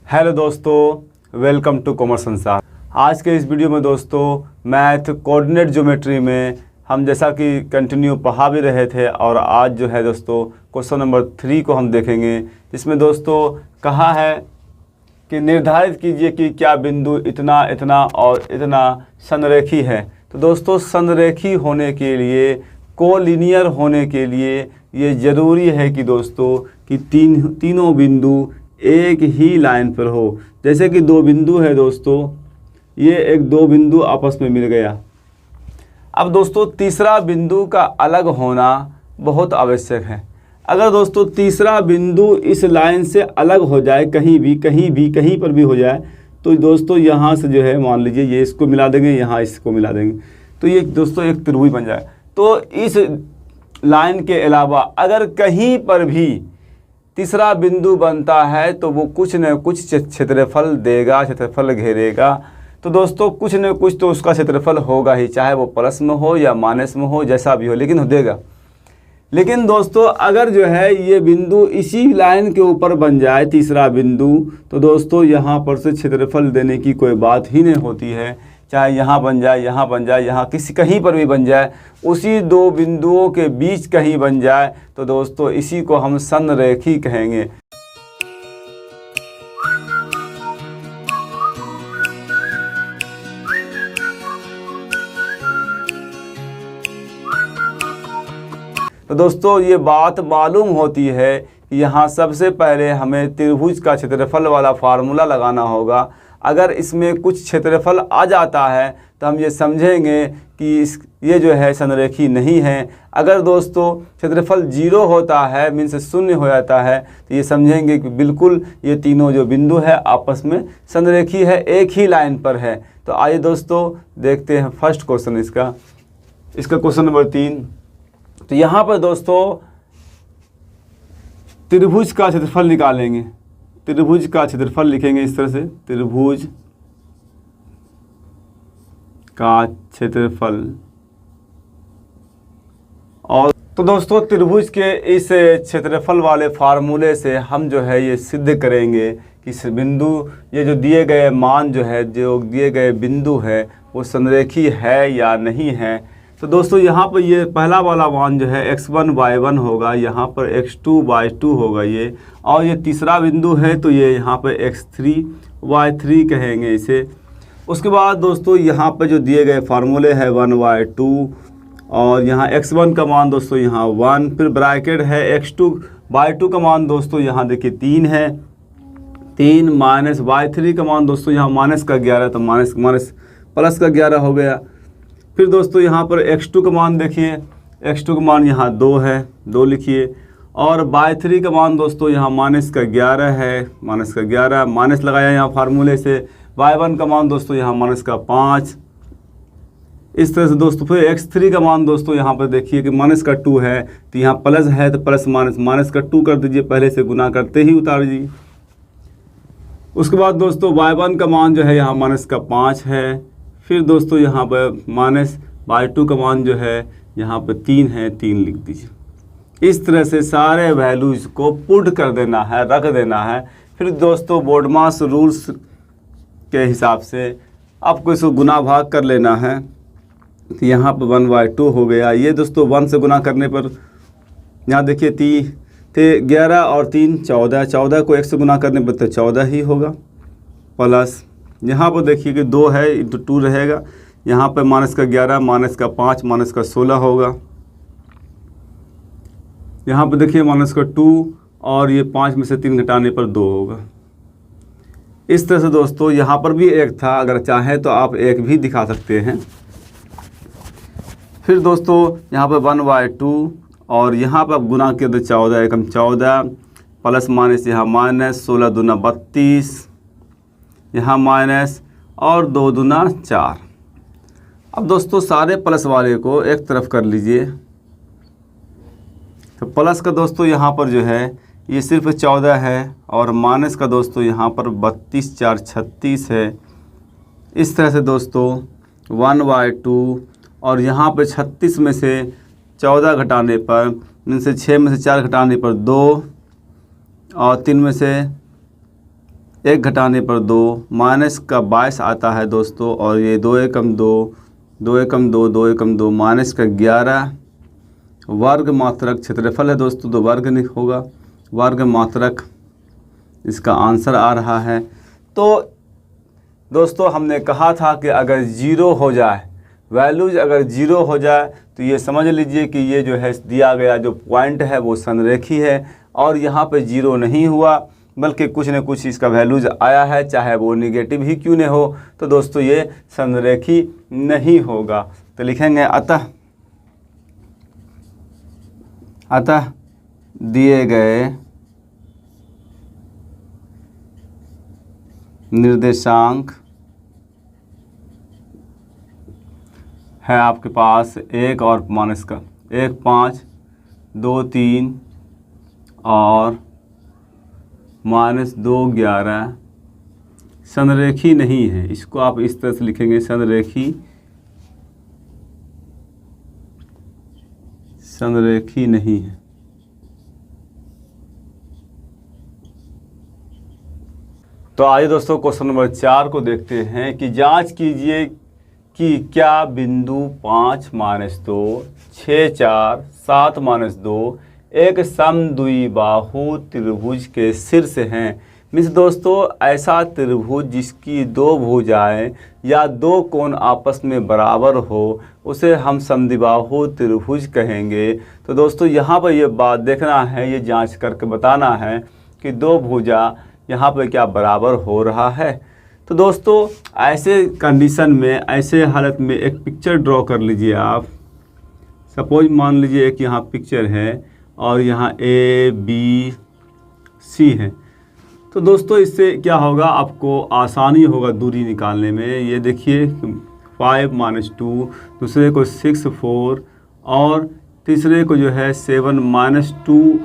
Hello दोस्तों, welcome to commerce संसार। आज के इस वीडियो में दोस्तों मैथ कोऑर्डिनेट ज्योमेट्री में हम जैसा कि कंटिन्यू पढ़ा भी रहे थे और आज जो है दोस्तों क्वेश्चन नंबर 3 को हम देखेंगे, जिसमें दोस्तों कहा है कि निर्धारित कीजिए कि क्या बिंदु इतना इतना और इतना संरेखी है। तो दोस्तों संरेखी होने के लिए, कोलिनियर होने के लिए ये ज़रूरी है कि दोस्तों कि तीनों बिंदु एक ही लाइन पर हो। जैसे कि दो बिंदु है दोस्तों, ये दो बिंदु आपस में मिल गया। अब दोस्तों तीसरा बिंदु का अलग होना बहुत आवश्यक है। अगर दोस्तों तीसरा बिंदु इस लाइन से अलग हो जाए, कहीं पर भी हो जाए, तो दोस्तों यहाँ से जो है मान लीजिए ये इसको मिला देंगे, यहाँ इसको मिला देंगे, तो ये दोस्तों एक त्रिभुज बन जाए। तो इस लाइन के अलावा अगर कहीं पर भी तीसरा बिंदु बनता है तो वो कुछ न कुछ क्षेत्रफल देगा, क्षेत्रफल घेरेगा। तो दोस्तों कुछ न कुछ तो उसका क्षेत्रफल होगा ही, चाहे वो प्लस में हो या माइनस में हो, जैसा भी हो, लेकिन देगा। लेकिन दोस्तों अगर जो है ये बिंदु इसी लाइन के ऊपर बन जाए तीसरा बिंदु, तो दोस्तों यहाँ पर से क्षेत्रफल देने की कोई बात ही नहीं होती है। चाहे यहाँ बन जाए, यहाँ बन जाए, यहाँ कहीं पर भी बन जाए, उसी दो बिंदुओं के बीच कहीं बन जाए, तो दोस्तों इसी को हम संरेखी कहेंगे। तो दोस्तों ये बात मालूम होती है कि यहाँ सबसे पहले हमें त्रिभुज का क्षेत्रफल वाला फार्मूला लगाना होगा। अगर इसमें कुछ क्षेत्रफल आ जाता है तो हम ये समझेंगे कि ये जो है संरेखी नहीं है। अगर दोस्तों क्षेत्रफल 0 होता है, मीन्स शून्य हो जाता है, तो ये समझेंगे कि बिल्कुल ये तीनों जो बिंदु है आपस में संरेखी है, एक ही लाइन पर है। तो आइए दोस्तों देखते हैं फर्स्ट क्वेश्चन इसका क्वेश्चन नंबर 3। तो यहाँ पर दोस्तों त्रिभुज का क्षेत्रफल निकालेंगे। त्रिभुज का क्षेत्रफल लिखेंगे इस तरह से, त्रिभुज का क्षेत्रफल। और तो दोस्तों त्रिभुज के इस क्षेत्रफल वाले फार्मूले से हम जो है ये सिद्ध करेंगे कि इस बिंदु, ये जो दिए गए मान जो है, जो दिए गए बिंदु है, वो संरेखी है या नहीं है। तो दोस्तों यहाँ पर ये पहला वाला मान जो है x1y1 होगा, यहाँ पर x2y2 होगा ये, और ये तीसरा बिंदु है तो ये यहाँ पर x3y3 कहेंगे इसे। उसके बाद दोस्तों यहाँ पर जो दिए गए फार्मूले हैं 1y2, और यहाँ x1 का मान दोस्तों यहाँ 1, फिर ब्रैकेट है x2y2 का मान दोस्तों यहाँ देखिए 3 है, 3 माइनस y3 का मान दोस्तों यहाँ माइनस का 11, तो माइनस प्लस का 11 हो गया। फिर दोस्तों यहाँ पर x2 का मान देखिए, x2 का मान यहाँ 2 है, 2 लिखिए, और y3 का मान दोस्तों यहाँ माइनस का 11 है, माइनस का 11 माइनस लगाया यहाँ फार्मूले से। y1 का मान दोस्तों यहाँ माइनस का 5। इस तरह से दोस्तों फिर x3 का मान दोस्तों यहाँ पर देखिए कि माइनस का 2 है, तो यहाँ प्लस है तो प्लस माइनस का 2 कर दीजिए, पहले से गुना करते ही उतार दीजिए। उसके बाद दोस्तों y1 का मान जो है यहाँ माइनस का 5 है, फिर दोस्तों यहाँ पर माइनस y2 का मान जो है यहाँ पर 3 है, 3 लिख दीजिए। इस तरह से सारे वैल्यूज को पुट कर देना है, रख देना है। फिर दोस्तों बोर्डमास रूल्स के हिसाब से आपको इसको गुना भाग कर लेना है। तो यहाँ पर 1/2 हो गया। ये दोस्तों 1 से गुना करने पर यहाँ देखिए 11 और 3 14, 14 को 1 से गुना करने पर तो 14 ही होगा, प्लस यहाँ पर देखिए कि 2 है इंटू 2 रहेगा, यहाँ पर माइनस का 11, माइनस का 5, माइनस का 16 होगा। यहाँ पर देखिए माइनस का 2, और ये 5 में से 3 घटाने पर 2 होगा। इस तरह से दोस्तों यहाँ पर भी 1 था, अगर चाहें तो आप 1 भी दिखा सकते हैं। फिर दोस्तों यहाँ पर 1/2, और यहाँ पर अब गुना किया तो 14 एकम 14, प्लस माइनस यहाँ माइनस, 16 दूना 32, यहाँ माइनस, और 2 दूना 4। अब दोस्तों सारे प्लस वाले को एक तरफ कर लीजिए। तो प्लस का दोस्तों यहाँ पर जो है ये सिर्फ 14 है, और माइनस का दोस्तों यहाँ पर 32 4 36 है। इस तरह से दोस्तों 1/2, और यहाँ पे 36 में से 14 घटाने पर, इनसे 6 में से 4 घटाने पर 2, और 3 में से 1 घटाने पर 2, माइनस का 22 आता है दोस्तों, और ये 2 एकम 2, 2 एकम 2, 2 एकम 2, माइनस का 11 वर्ग मात्रक क्षेत्रफल है दोस्तों, तो वर्ग नहीं होगा, वर्ग मात्रक इसका आंसर आ रहा है। तो दोस्तों हमने कहा था कि अगर ज़ीरो हो जाए, वैल्यूज अगर ज़ीरो हो जाए तो ये समझ लीजिए कि ये जो है दिया गया जो पॉइंट है वो संरेखी है, और यहाँ पे ज़ीरो नहीं हुआ बल्कि कुछ न कुछ इसका वैल्यूज आया है, चाहे वो निगेटिव ही क्यों न हो, तो दोस्तों ये संरेखी नहीं होगा। तो लिखेंगे अतः दिए गए निर्देशांक है आपके पास 1 और माइनस का 1 5 2 3 और माइनस 2 11 संरेखी नहीं है। इसको आप इस तरह से लिखेंगे, संरेखी नहीं है। तो आइए दोस्तों क्वेश्चन नंबर 4 को देखते हैं कि जांच कीजिए कि क्या बिंदु 5 - 2 6 4 7 - 2 एक समद्विबाहु त्रिभुज के शीर्ष हैं। मीन्स दोस्तों ऐसा त्रिभुज जिसकी 2 भुजाएं या 2 कोण आपस में बराबर हो उसे हम समद्विबाहु त्रिभुज कहेंगे। तो दोस्तों यहाँ पर ये बात देखना है, ये जांच करके बताना है कि 2 भुजा यहाँ पर क्या बराबर हो रहा है। तो दोस्तों ऐसे कंडीशन में, ऐसे हालत में एक पिक्चर ड्रॉ कर लीजिए आप। सपोज मान लीजिए एक यहाँ पिक्चर है और यहाँ ABC है। तो दोस्तों इससे क्या होगा, आपको आसानी होगा दूरी निकालने में। ये देखिए 5 - 2, दूसरे को 6 4 और तीसरे को जो है 7 - 2।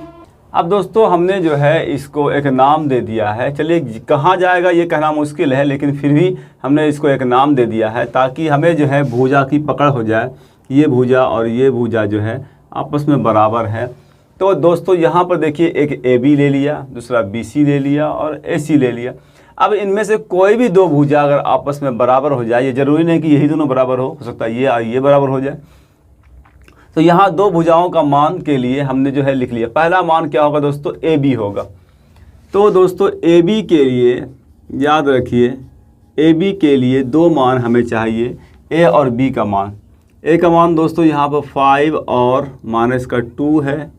अब दोस्तों हमने जो है इसको एक नाम दे दिया है। चलिए कहाँ जाएगा ये कहना मुश्किल है, लेकिन फिर भी हमने इसको एक नाम दे दिया है ताकि हमें जो है भुजा की पकड़ हो जाए, ये भुजा और ये भुजा जो है आपस में बराबर है। तो दोस्तों यहाँ पर देखिए एक AB ले लिया, दूसरा BC ले लिया और AC ले लिया। अब इनमें से कोई भी 2 भुजा अगर आपस में बराबर हो जाए, ये ज़रूरी नहीं कि यही दोनों बराबर हो सकता है ये बराबर हो जाए। तो यहाँ 2 भुजाओं का मान के लिए हमने जो है लिख लिया। पहला मान क्या होगा दोस्तों, AB होगा। तो दोस्तों AB के लिए याद रखिए, AB के लिए 2 मान हमें चाहिए, A और B का मान। A का मान दोस्तों यहाँ पर 5 और -2 है,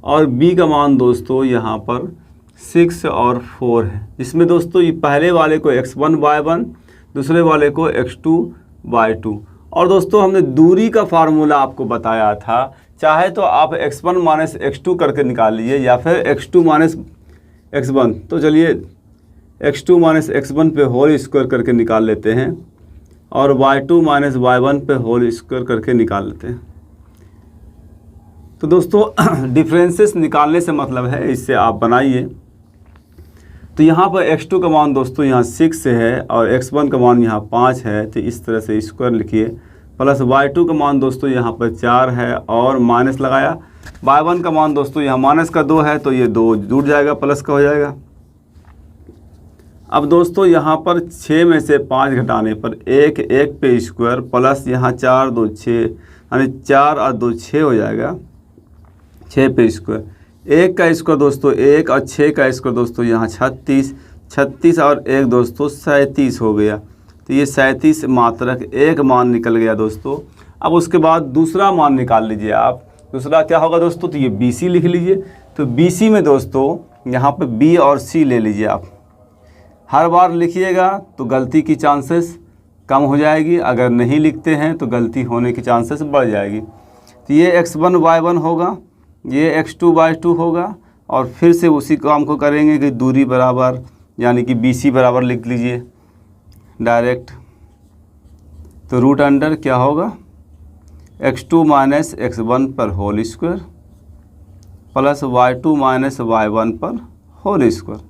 और B का मान दोस्तों यहाँ पर 6 और 4 है। इसमें दोस्तों ये पहले वाले को x1/1, दूसरे वाले को x2/2। और दोस्तों हमने दूरी का फार्मूला आपको बताया था, चाहे तो आप x1 - x2 करके निकाल लीजिए या फिर x2 - x1। तो चलिए x2 - x1 पे होल स्क्वायर करके निकाल लेते हैं और y2 - y1 पे होल स्क्वायर करके निकाल लेते हैं। तो दोस्तों डिफरेंसेस निकालने से मतलब है, इससे आप बनाइए। तो यहाँ पर x2 का मान दोस्तों यहाँ 6 है और x1 का मान यहाँ 5 है, तो इस तरह से स्क्वायर लिखिए। प्लस y2 का मान दोस्तों यहाँ पर 4 है और माइनस लगाया। y1 का मान दोस्तों यहाँ -2 है, तो ये 2 जुड़ जाएगा, प्लस का हो जाएगा। अब दोस्तों यहाँ पर 6 में से 5 घटाने पर 1 पे स्क्वायर प्लस यहाँ 4 2 6, यानी 4 और 2 6 हो जाएगा, 6 पे स्क्वायर। 1 का स्क्वायर दोस्तों 1 और 6 का स्क्वायर दोस्तों यहाँ 36 और 1 दोस्तों 37 हो गया। तो ये 37 मात्रक एक मान निकल गया दोस्तों। अब उसके बाद दूसरा मान निकाल लीजिए आप। दूसरा क्या होगा दोस्तों, तो ये BC लिख लीजिए। तो BC में दोस्तों यहाँ पे B और C ले लीजिए आप। हर बार लिखिएगा तो गलती की चांसेस कम हो जाएगी, अगर नहीं लिखते हैं तो गलती होने की चांसेस बढ़ जाएगी। तो ये x1/1 होगा, ये x2/2 होगा, और फिर से उसी काम को करेंगे कि दूरी बराबर, यानी कि BC बराबर लिख लीजिए डायरेक्ट। तो रूट अंडर क्या होगा, x2 - x1 पर whole square plus y2 - y1 पर होल स्क्वायर।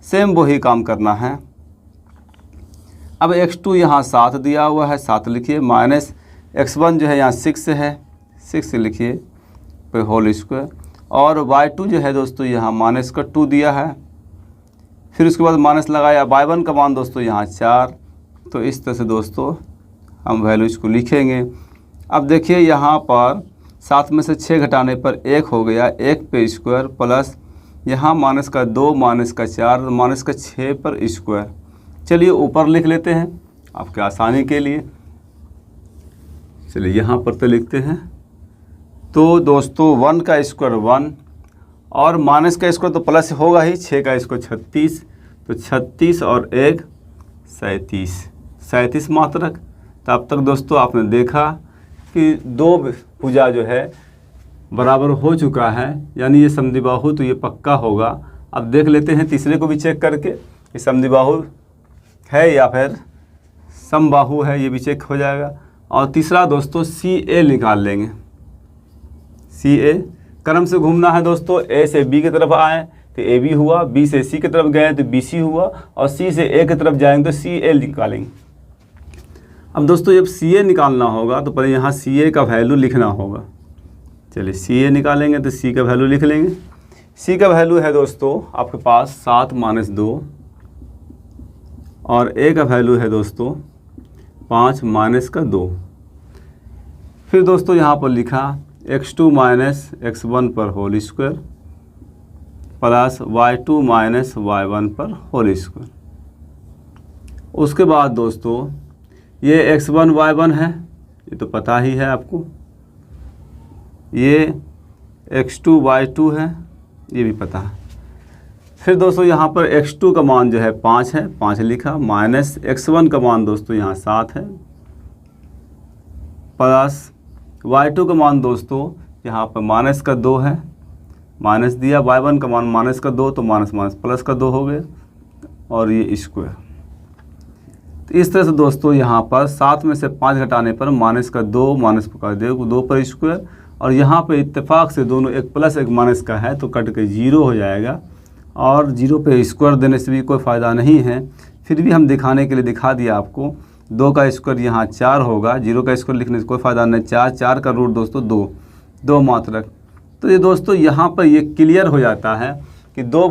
सेम वही काम करना है। अब x2 यहाँ 7 दिया हुआ है, 7 लिखिए, माइनस x1 जो है यहाँ 6 है, 6 लिखिए पे होल स्क्वायर, और y2 जो है दोस्तों यहाँ -2 दिया है। फिर उसके बाद माइनस लगाया, y1 का मान दोस्तों यहाँ 4। तो इस तरह से दोस्तों हम वैल्यूज को लिखेंगे। अब देखिए यहाँ पर 7 में से 6 घटाने पर 1 हो गया, 1 पे स्क्वायर प्लस यहाँ माइनस का 2 माइनस का 4 माइनस का 6 पर स्क्वायर। चलिए ऊपर लिख लेते हैं आपके आसानी के लिए। चलिए यहाँ पर तो लिखते हैं। तो दोस्तों 1 का स्क्वायर 1 और माइनस का स्क्वायर तो प्लस होगा ही, 6 का स्क्वायर 36, तो 36 और 1 37 मात्रक। तो अब तक दोस्तों आपने देखा कि दो भुजा जो है बराबर हो चुका है, यानी ये समद्विबाहु तो ये पक्का होगा। अब देख लेते हैं तीसरे को भी चेक करके कि समद्विबाहु है या फिर समबाहु है, ये भी चेक हो जाएगा। और तीसरा दोस्तों CA निकाल लेंगे। CA क्रम से घूमना है दोस्तों, A से B की तरफ आए तो AB हुआ, B से C की तरफ गए तो BC हुआ, और C से A की तरफ जाएंगे तो CA निकालेंगे। अब दोस्तों जब CA निकालना होगा तो पहले यहाँ CA का वैल्यू लिखना होगा। चलिए CA निकालेंगे तो C का वैल्यू लिख लेंगे। C का वैल्यू है दोस्तों आपके पास 7 - 2 और A का वैल्यू है दोस्तों 5 - 2। फिर दोस्तों यहाँ पर लिखा x2 - x1 पर whole square plus y2 - y1 पर होल स्क्वायर। उसके बाद दोस्तों ये x1 y1 है, ये तो पता ही है आपको। ये x2 y2 है, ये भी पता है। फिर दोस्तों यहाँ पर x2 का मान जो है 5 है, 5 लिखा, माइनस x1 का मान दोस्तों यहाँ 7 है, प्लस y2 का मान दोस्तों यहाँ पर माइनस का 2 है, माइनस दिया, y1 का मान माइनस का 2 तो माइनस माइनस प्लस का 2 हो गया, और ये स्क्वायर। तो इस तरह से दोस्तों यहाँ पर 7 में से 5 घटाने पर माइनस का 2 माइनस का 2 पर स्क्वायर, और यहाँ पे इत्तेफाक से दोनों एक प्लस एक माइनस का है तो कट के 0 हो जाएगा, और 0 पे स्क्वायर देने से भी कोई फ़ायदा नहीं है। फिर भी हम दिखाने के लिए दिखा दिया आपको। 2 का स्क्वायर यहाँ 4 होगा, 0 का स्क्वायर लिखने से कोई फ़ायदा नहीं। 4 का रूट दोस्तों 2 मात्रक। तो ये दोस्तों यहाँ पर ये क्लियर हो जाता है कि दो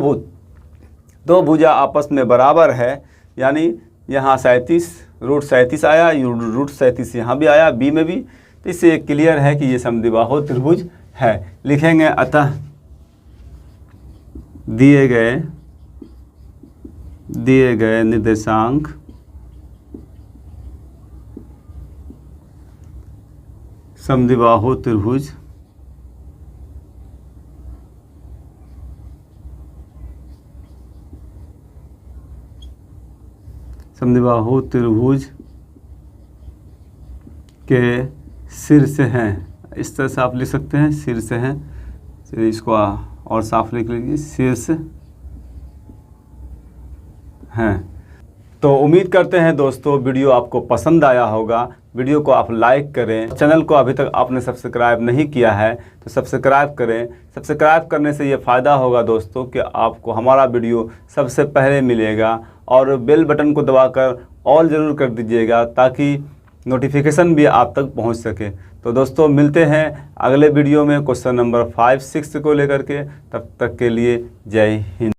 भुजा आपस में बराबर है, यानी यहाँ 37 रूट 37 आया, रूट 37 यहाँ भी आया, बी में भी। तो इससे क्लियर है कि ये समद्विबाहु त्रिभुज है। लिखेंगे अतः दिए गए निर्देशांक समद्विबाहु त्रिभुज के शीर्ष हैं। इस तरह से आप लिख सकते हैं, शीर्ष हैं। चलिए इसको और साफ लिख लीजिए, शीर्ष हैं। तो उम्मीद करते हैं दोस्तों वीडियो आपको पसंद आया होगा। वीडियो को आप लाइक करें। चैनल को अभी तक आपने सब्सक्राइब नहीं किया है तो सब्सक्राइब करें। सब्सक्राइब करने से ये फ़ायदा होगा दोस्तों कि आपको हमारा वीडियो सबसे पहले मिलेगा, और बेल बटन को दबाकर ऑल ज़रूर कर दीजिएगा ताकि नोटिफिकेशन भी आप तक पहुंच सके। तो दोस्तों मिलते हैं अगले वीडियो में क्वेश्चन नंबर 5, 6 को लेकर के। तब तक के लिए जय हिंद।